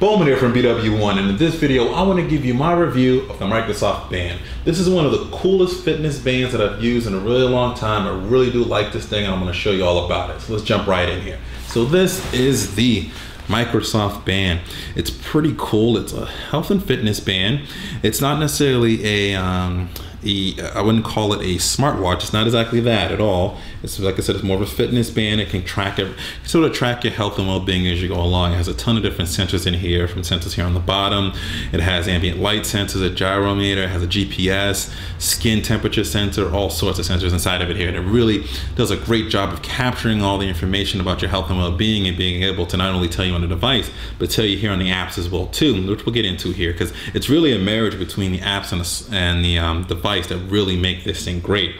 BWOne here from BWOne, and in this video I want to give you my review of the Microsoft band. This is one of the coolest fitness bands that I've used in a really long time. I really do like this thing and I'm going to show you all about it. So let's jump right in here. So this is the Microsoft band. It's pretty cool. It's a health and fitness band. It's not necessarily I wouldn't call it a smartwatch. It's not exactly that at all. It's like I said, it's more of a fitness band. It can track it, sort of track your health and well-being as you go along. It has a ton of different sensors in here, from sensors here on the bottom. It has ambient light sensors, a gyrometer, it has a GPS, skin temperature sensor, all sorts of sensors inside of it here. And it really does a great job of capturing all the information about your health and well-being and being able to not only tell you on the device, but tell you here on the apps as well too, which we'll get into here, because it's really a marriage between the apps and the device that really make this thing great.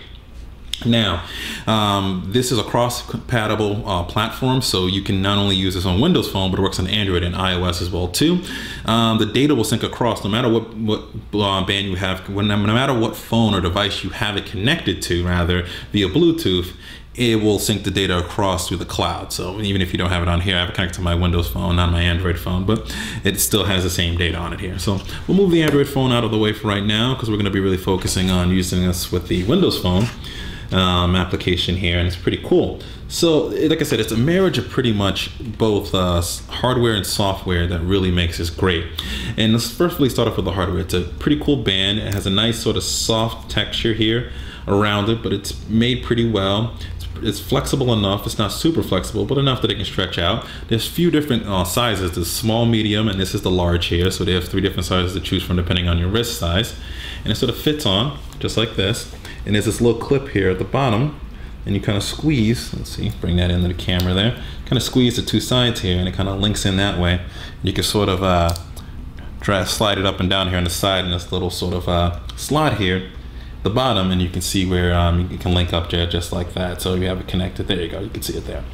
Now, this is a cross-compatible platform, so you can not only use this on Windows Phone, but it works on Android and iOS as well too. The data will sync across no matter what band you have, no matter what phone or device you have it connected to, rather, via Bluetooth. It will sync the data across through the cloud. So even if you don't have it on here, I have it connected to my Windows phone, not my Android phone, but it still has the same data on it here. So we'll move the Android phone out of the way for right now, because we're going to be really focusing on using this with the Windows phone application here, and it's pretty cool. So like I said, it's a marriage of pretty much both hardware and software that really makes this great. And let's first really start off with the hardware. It's a pretty cool band. It has a nice sort of soft texture here around it, but it's made pretty well. It's flexible enough. It's not super flexible, but enough that it can stretch out. There's a few different sizes. There's small, medium, and this is the large here. So they have 3 different sizes to choose from depending on your wrist size. And it sort of fits on just like this. And there's this little clip here at the bottom, and you kind of squeeze. Let's see, bring that into the camera there. Kind of squeeze the 2 sides here, and it kind of links in that way. You can sort of slide it up and down here on the side in this little sort of slot here. The bottom, and you can see where you can link up there just like that. So you have it connected, there you go, you can see it there,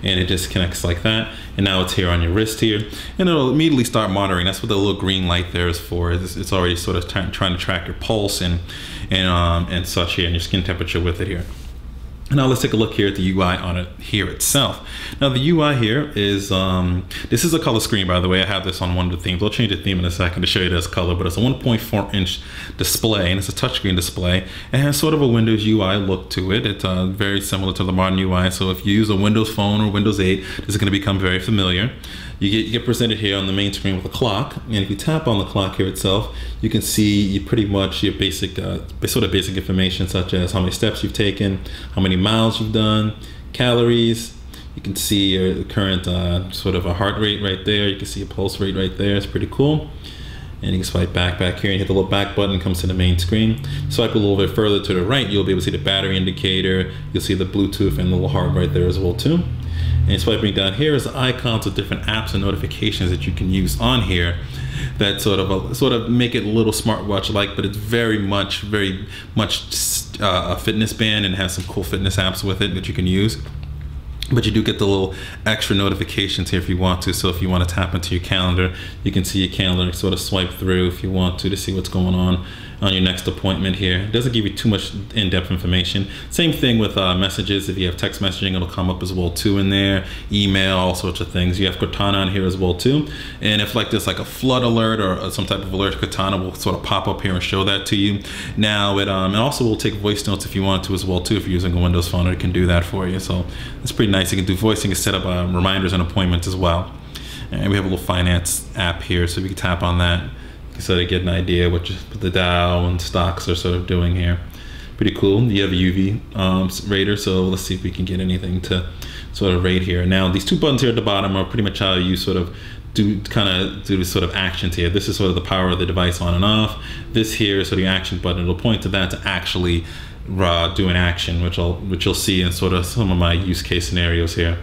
and it just connects like that. And now it's here on your wrist here, and it'll immediately start monitoring. That's what the little green light there is for. It's already sort of trying to track your pulse and such here, and your skin temperature with it here. Now let's take a look here at the UI on it here itself. Now the UI here is, this is a color screen, by the way. I have this on one of the themes. I'll change the theme in a second to show you this color, but it's a 1.4-inch display, and it's a touchscreen display. It has sort of a Windows UI look to it. It's very similar to the modern UI. So if you use a Windows phone or Windows 8, this is going to become very familiar. You get presented here on the main screen with a clock, and if you tap on the clock here itself, you can see pretty much your basic, sort of basic information, such as how many steps you've taken, how many miles you've done, calories. You can see your current sort of a heart rate right there. You can see a pulse rate right there. It's pretty cool. And you can swipe back here and hit the little back button, comes to the main screen. Swipe a little bit further to the right, you'll be able to see the battery indicator. You'll see the Bluetooth and the little heart right there as well too. And swiping down here is the icons of different apps and notifications that you can use on here that sort of make it a little smartwatch-like, but it's very much a fitness band, and has some cool fitness apps with it that you can use. But you do get the little extra notifications here if you want to. So if you want to tap into your calendar, you can see your calendar and sort of swipe through if you want to see what's going on your next appointment here. It doesn't give you too much in-depth information. Same thing with messages. If you have text messaging, it'll come up as well too in there. Email, all sorts of things. You have Cortana on here as well too. And if there's like a flood alert or some type of alert, Cortana will sort of pop up here and show that to you. Now it also will take voice notes if you want to as well too. If you're using a Windows phone, it can do that for you. So it's pretty nice. You can do voicing and set up reminders and appointments as well. And we have a little finance app here, so we can tap on that. You can sort of get an idea what the Dow and stocks are sort of doing here. Pretty cool. You have a UV rater, so let's see if we can get anything to sort of rate here. Now these 2 buttons here at the bottom are pretty much how you sort of do this sort of actions here. This is sort of the power of the device on and off. This here is sort of the action button. It'll point to that to actually do an action, which you'll see in sort of some of my use case scenarios here.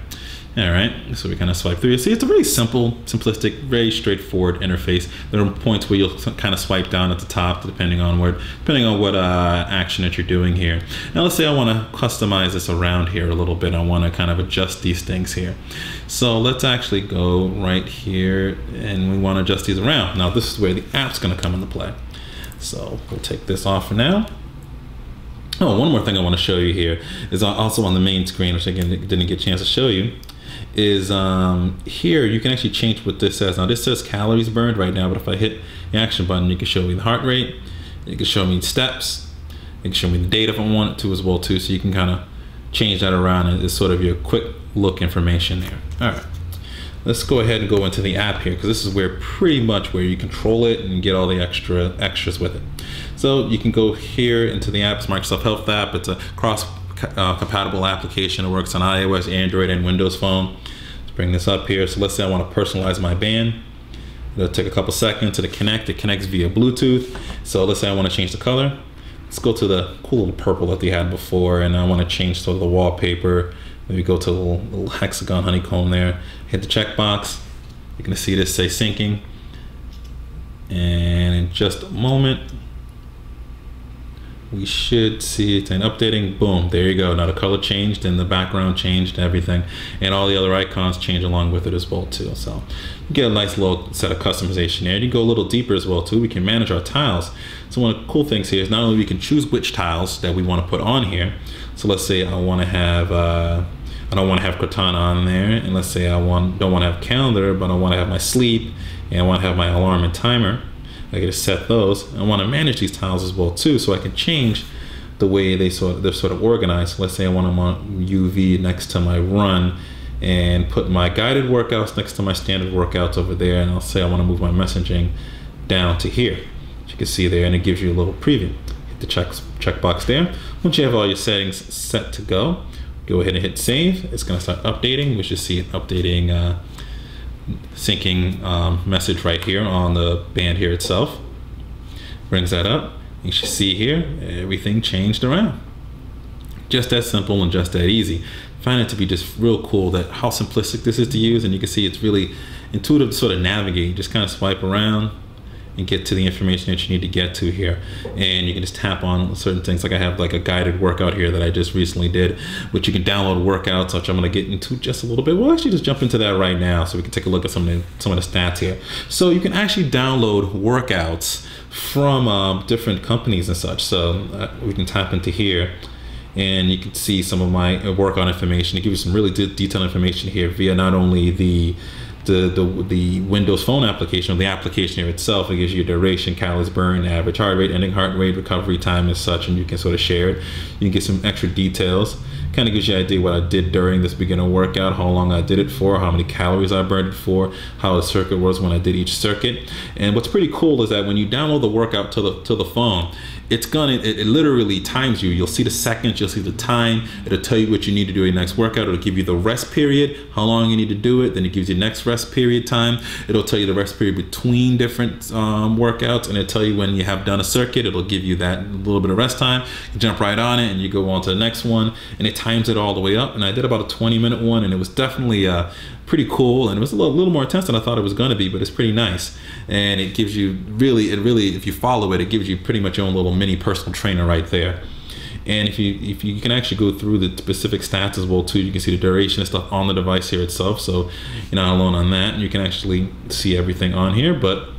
All right, so we kind of swipe through. See, it's a really simple, simplistic, very straightforward interface. There are points where you'll kind of swipe down at the top, depending on what action that you're doing here. Now, let's say I want to customize this around here a little bit. I want to kind of adjust these things here. So let's actually go right here, and we want to adjust these around. Now, this is where the app's going to come into play. So we'll take this off for now. Oh, one more thing I want to show you here is also on the main screen, which again didn't get a chance to show you, is here you can actually change what this says. Now this says calories burned right now, but if I hit the action button, you can show me the heart rate, you can show me steps, you can show me the date if I want it to as well too, so you can kind of change that around, and it's sort of your quick look information there. All right, let's go ahead and go into the app here, because this is where pretty much where you control it and get all the extras with it. So you can go here into the app. It's Microsoft Health app. It's a cross compatible application. It works on iOS, Android, and Windows Phone. Let's bring this up here. So let's say I want to personalize my band. It'll take a couple seconds to connect. It connects via Bluetooth. So let's say I want to change the color. Let's go to the cool little purple that they had before, and I want to change sort of the wallpaper. Maybe go to the little hexagon honeycomb there. Hit the checkbox. You're going to see this say syncing. And in just a moment, we should see it and updating. Boom, there you go. Now the color changed and the background changed, everything, and all the other icons change along with it as well too. So you get a nice little set of customization there. You can go a little deeper as well too. We can manage our tiles. So one of the cool things here is not only we can choose which tiles that we want to put on here. So let's say I want to have I don't want to have Cortana on there, and let's say I don't want to have calendar, but I want to have my sleep, and I want to have my alarm and timer. I get to set those. I want to manage these tiles as well too, so I can change the way they're sort of organized. Let's say I want them on UV next to my run, and put my guided workouts next to my standard workouts over there, and I'll say I want to move my messaging down to here. As you can see there, and it gives you a little preview. Hit the checkbox there. Once you have all your settings set to go, go ahead and hit save. It's going to start updating. We should see it updating. Syncing message right here on the band here itself. Brings that up. You should see here everything changed around. Just that simple and just that easy. Find it to be just real cool that how simplistic this is to use, and you can see it's really intuitive to sort of navigate. You just kind of swipe around and get to the information that you need to get to here, and you can just tap on certain things. Like I have like a guided workout here that I just recently did, which you can download workouts, which I'm going to get into just a little bit. We'll actually just jump into that right now so we can take a look at some of the stats here. So you can actually download workouts from different companies and such. So we can tap into here, and you can see some of my workout information. It gives you some really detailed information here via not only the Windows Phone application, or the application here itself. It gives you duration, calories burned, average heart rate, ending heart rate, recovery time, and such, and you can sort of share it. You can get some extra details. Kind of gives you an idea what I did during this beginner workout, how long I did it for, how many calories I burned it for, how the circuit was when I did each circuit. And what's pretty cool is that when you download the workout to the phone, it literally times you. You'll see the seconds, you'll see the time. It'll tell you what you need to do in your next workout. It'll give you the rest period, how long you need to do it. Then it gives you next rest period time. It'll tell you the rest period between different workouts, and it'll tell you when you have done a circuit. It'll give you that little bit of rest time. You jump right on it and you go on to the next one, and it times it all the way up. And I did about a 20-minute one, and it was definitely pretty cool, and it was a little more intense than I thought it was going to be, but it's pretty nice. And it gives you really, if you follow it, it gives you pretty much your own little mini personal trainer right there. And if you can actually go through the specific stats as well too, you can see the duration and stuff on the device here itself. So you're not alone on that, and you can actually see everything on here, but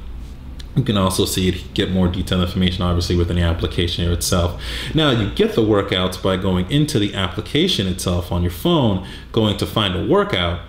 you can also see it, get more detailed information obviously within the application here itself. Now you get the workouts by going into the application itself on your phone, going to find a workout,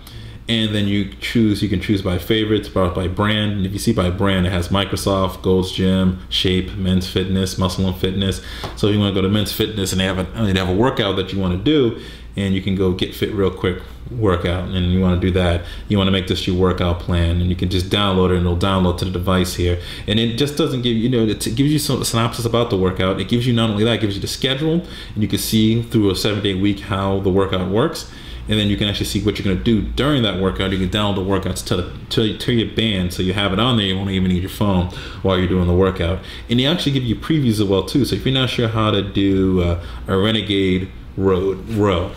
and then you can choose by favorites, by brand. And if you see by brand, it has Microsoft, Gold's Gym, Shape, Men's Fitness, Muscle and Fitness. So if you want to go to Men's Fitness and they have a workout that you want to do, and you can go get fit real quick workout, and you want to do that, you want to make this your workout plan, and you can just download it, and it'll download to the device here. And it just doesn't give you, it gives you some synopsis about the workout. It gives you not only that, it gives you the schedule, and you can see through a 7-day week how the workout works. And then you can actually see what you're going to do during that workout. You can download the workouts to your band, so you have it on there. You won't even need your phone while you're doing the workout. And they actually give you previews as well too. So if you're not sure how to do a Renegade row,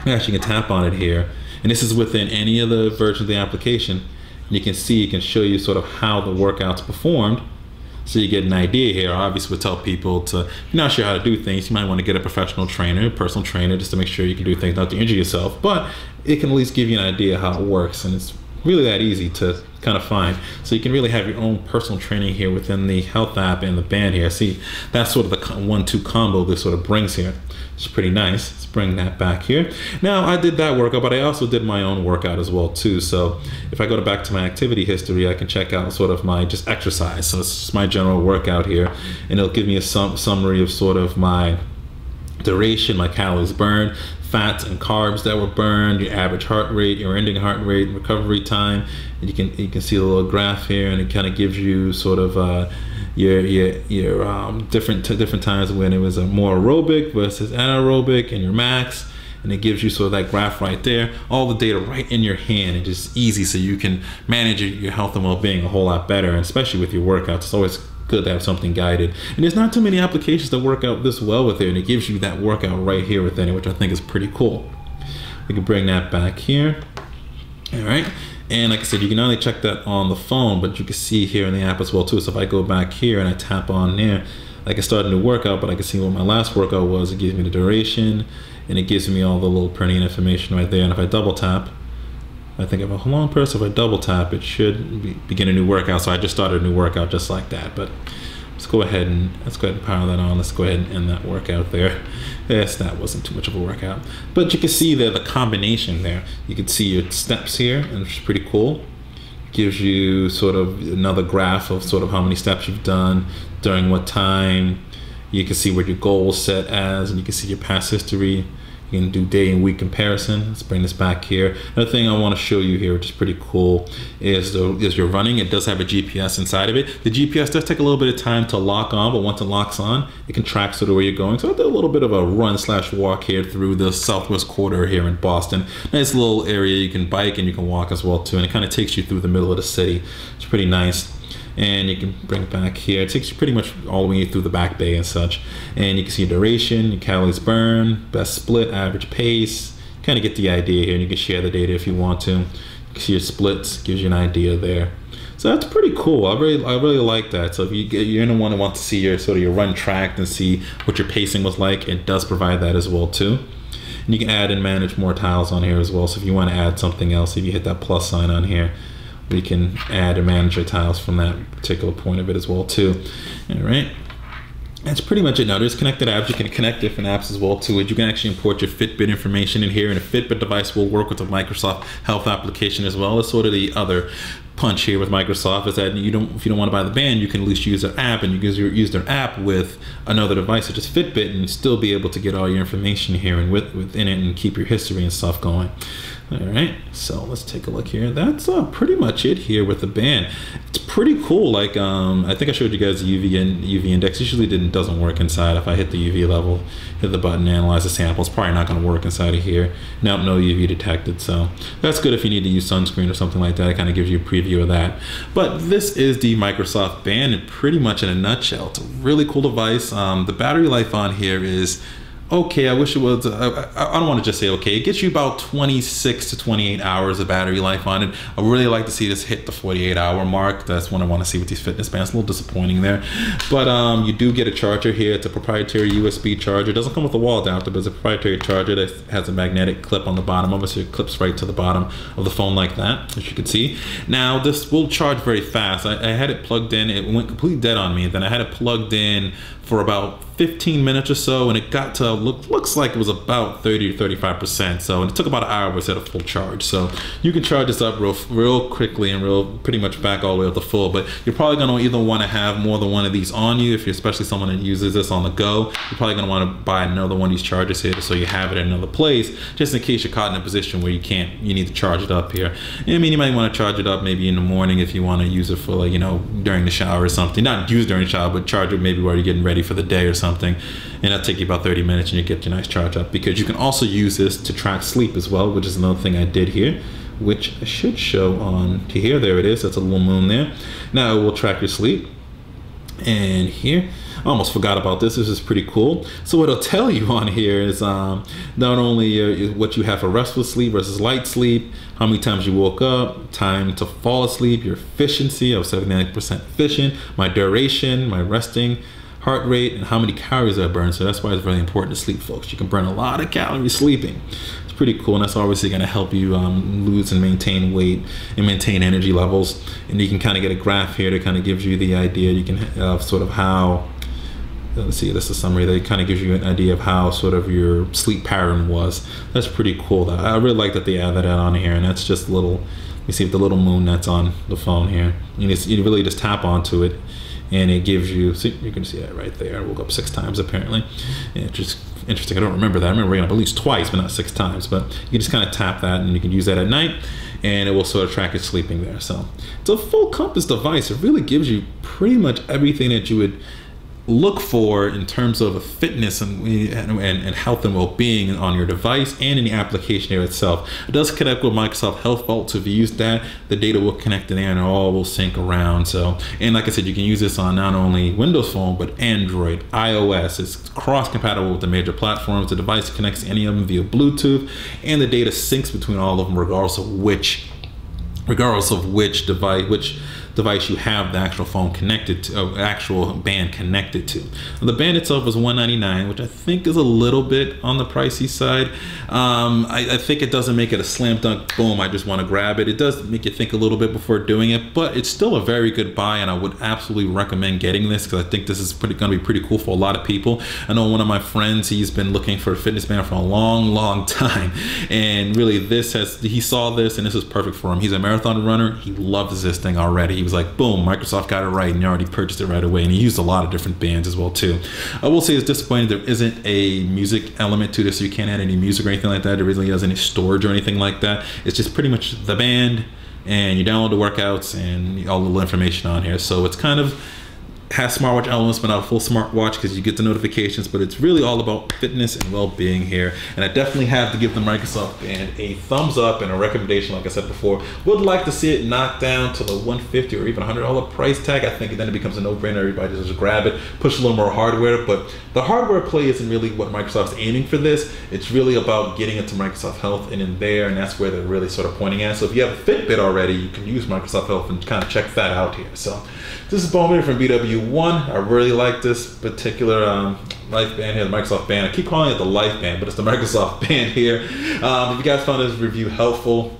you actually can tap on it here. And this is within any of the versions of the application. And you can see, it can show you sort of how the workouts performed. So you get an idea here. Obviously, we'll tell people if you're not sure how to do things, you might want to get a professional trainer, personal trainer, just to make sure you can do things not to injure yourself. But it can at least give you an idea how it works, and it's really that easy to kind of find. So you can really have your own personal training here within the health app and the band here. See, that's sort of the 1-2 combo this sort of brings here. It's pretty nice. Let's bring that back here. Now I did that workout, but I also did my own workout as well too. So if I go back to my activity history, I can check out sort of my just exercise. So it's just my general workout here, and it'll give me a summary of sort of my duration, my calories burned, fats and carbs that were burned, your average heart rate, your ending heart rate, recovery time. And you can see a little graph here, and it kind of gives you sort of your different times when it was a more aerobic versus anaerobic, and your max, and it gives you sort of that graph right there, all the data right in your hand, and just easy, so you can manage your health and well-being a whole lot better, and especially with your workouts. It's always good to have something guided, and there's not too many applications that work out this well with it, and it gives you that workout right here within it, which I think is pretty cool. We can bring that back here. All right. And like I said, you can not only check that on the phone, but you can see here in the app as well too. So if I go back here and I tap on there, I can start a new workout, but I can see what my last workout was. It gives me the duration, and it gives me all the little pertinent information right there. And if I double tap, I think if a long press, if I double tap, it should begin a new workout. So I just started a new workout just like that. But let's go ahead and power that on. Let's go ahead and end that workout there. Yes, that wasn't too much of a workout, but you can see there the combination there. You can see your steps here, and it's pretty cool. It gives you sort of another graph of sort of how many steps you've done during what time. You can see what your goal is set as, and you can see your past history. You can do day and week comparison. Let's bring this back here. Another thing I want to show you here, which is pretty cool, is you're running. It does have a GPS inside of it. The GPS does take a little bit of time to lock on, but once it locks on, it can track sort of where you're going. So I did a little bit of a run/walk here through the southwest quarter here in Boston. Nice little area. You can bike and you can walk as well too, and it kind of takes you through the middle of the city. It's pretty nice. And you can bring it back here. It takes you pretty much all the way through the back bay and such. And you can see duration, your calories burned, best split, average pace. Kind of get the idea here, and you can share the data if you want to. You can see your splits, gives you an idea there. So that's pretty cool. I really like that. So if you're the one who wants to see your sort of your run tracked and see what your pacing was like, it does provide that as well too. And you can add and manage more tiles on here as well. So if you want to add something else, if you hit that plus sign on here, we can add and manage your tiles from that particular point of it as well too. All right, that's pretty much it. Now there's connected apps. You can connect different apps as well to it. You can actually import your Fitbit information in here, and a Fitbit device will work with the Microsoft Health application as well. It's sort of the other punch here with Microsoft, is that if you don't want to buy the band, you can at least use their app, and you can use their app with another device such as Fitbit, and still be able to get all your information here and within it, and keep your history and stuff going. All right, so let's take a look here. That's pretty much it here with the band. It's pretty cool. Like I think I showed you guys the UV index. Usually doesn't work inside. If I hit the UV level, hit the button, analyze the sample, it's probably not going to work inside of here. Nope, no UV detected. So that's good if you need to use sunscreen or something like that. It kind of gives you a preview of that. But this is the Microsoft band, and pretty much in a nutshell. It's a really cool device. The battery life on here is okay. I wish it was, I don't want to just say okay. It gets you about 26 to 28 hours of battery life on it. I really like to see this hit the 48-hour mark. That's what I want to see with these fitness bands. A little disappointing there. But you do get a charger here. It's a proprietary USB charger. It doesn't come with a wall adapter, but it's a proprietary charger that has a magnetic clip on the bottom of it, so it clips right to the bottom of the phone like that, as you can see. Now, this will charge very fast. I had it plugged in. It went completely dead on me. Then I had it plugged in for about 15 minutes or so, and it got to looks like it was about 30 to 35%. So, and it took about an hour to hit a full charge. So you can charge this up real quickly and pretty much back all the way up to full. But you're probably going to either want to have more than one of these on you. If you're especially someone that uses this on the go, you're probably going to want to buy another one of these chargers here, so you have it in another place, just in case you're caught in a position where you need to charge it up here. I mean, you might want to charge it up maybe in the morning if you want to use it for, like, during the shower or something. Not use during the shower, but charge it maybe while you're getting ready for the day or something. And that'll take you about 30 minutes and you get your nice charge up, because you can also use this to track sleep as well, which is another thing I did here, which I should show on to here. There it is. That's a little moon there. Now it will track your sleep. And here, I almost forgot about this. This is pretty cool. So what it'll tell you on here is not only what you have for restful sleep versus light sleep, how many times you woke up, time to fall asleep, your efficiency. I was 79% efficient, my duration, my resting heart rate, and how many calories I burn. So that's why it's really important to sleep, folks. You can burn a lot of calories sleeping. It's pretty cool, and that's obviously going to help you lose and maintain weight and maintain energy levels. And you can kind of get a graph here that kind of gives you the idea. You can sort of how let's see, this is a summary that kind of gives you an idea of how sort of your sleep pattern was. That's pretty cool. I really like that they add that on here, and that's just a little, you see the little moon that's on the phone here. You really just tap onto it, and it gives you, see, you can see that right there. I woke up 6 times apparently. And it's just interesting. I don't remember that. I remember waking up at least twice, but not 6 times. But you just kind of tap that, and you can use that at night, and it will sort of track your sleeping there. So it's a full compass device. It really gives you pretty much everything that you would look for in terms of fitness and health and well-being on your device and in the application here itself. It does connect with Microsoft Health Vault, so if you use that, the data will connect in there and it all will sync around. So, and like I said, you can use this on not only Windows Phone, but Android, iOS. It's cross-compatible with the major platforms. The device connects to any of them via Bluetooth, and the data syncs between all of them regardless of which device you have the actual phone connected to, actual band connected to. The band itself is $199, which I think is a little bit on the pricey side. I think it doesn't make it a slam dunk, boom, I just want to grab it. It does make you think a little bit before doing it, but it's still a very good buy, and I would absolutely recommend getting this because I think this is going to be pretty cool for a lot of people. I know one of my friends, he's been looking for a fitness band for a long time, and really he saw this and this is perfect for him. He's a marathon runner. He loves this thing already. He was like, boom, Microsoft got it right, and he already purchased it right away, and he used a lot of different bands as well too. I will say it's disappointing there isn't a music element to this, so you can't add any music or anything like that. There really isn't any storage or anything like that. It's just pretty much the band, and you download the workouts and all the little information on here. So it's kind of has smartwatch elements, but not a full smartwatch because you get the notifications, but it's really all about fitness and well-being here. And I definitely have to give the Microsoft Band a thumbs up and a recommendation. Like I said before, would like to see it knocked down to the $150 or even $100 price tag. I think then it becomes a no-brainer. Everybody just grab it, push a little more hardware, but the hardware play isn't really what Microsoft's aiming for this. It's really about getting into Microsoft Health and in there, and that's where they're really sort of pointing at. So if you have a Fitbit already, you can use Microsoft Health and kind of check that out here. So this is BWOne from BWOne. I really like this particular Life Band here, the Microsoft Band. I keep calling it the Life Band, but it's the Microsoft Band here. If you guys found this review helpful,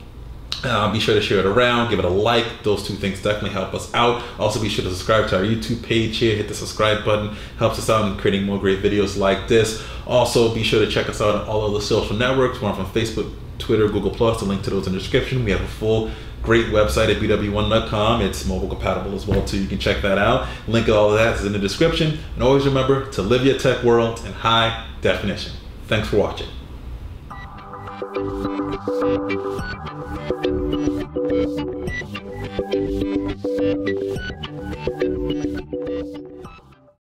be sure to share it around, give it a like. Those two things definitely help us out. Also be sure to subscribe to our YouTube page here. Hit the subscribe button. Helps us out in creating more great videos like this. Also be sure to check us out on all of the social networks. We're on Facebook, Twitter, Google+. The link to those in the description. We have a full great website at BWOne.com. It's mobile compatible as well too. You can check that out. Link to all of that is in the description. And always remember to live your tech world in high definition. Thanks for watching.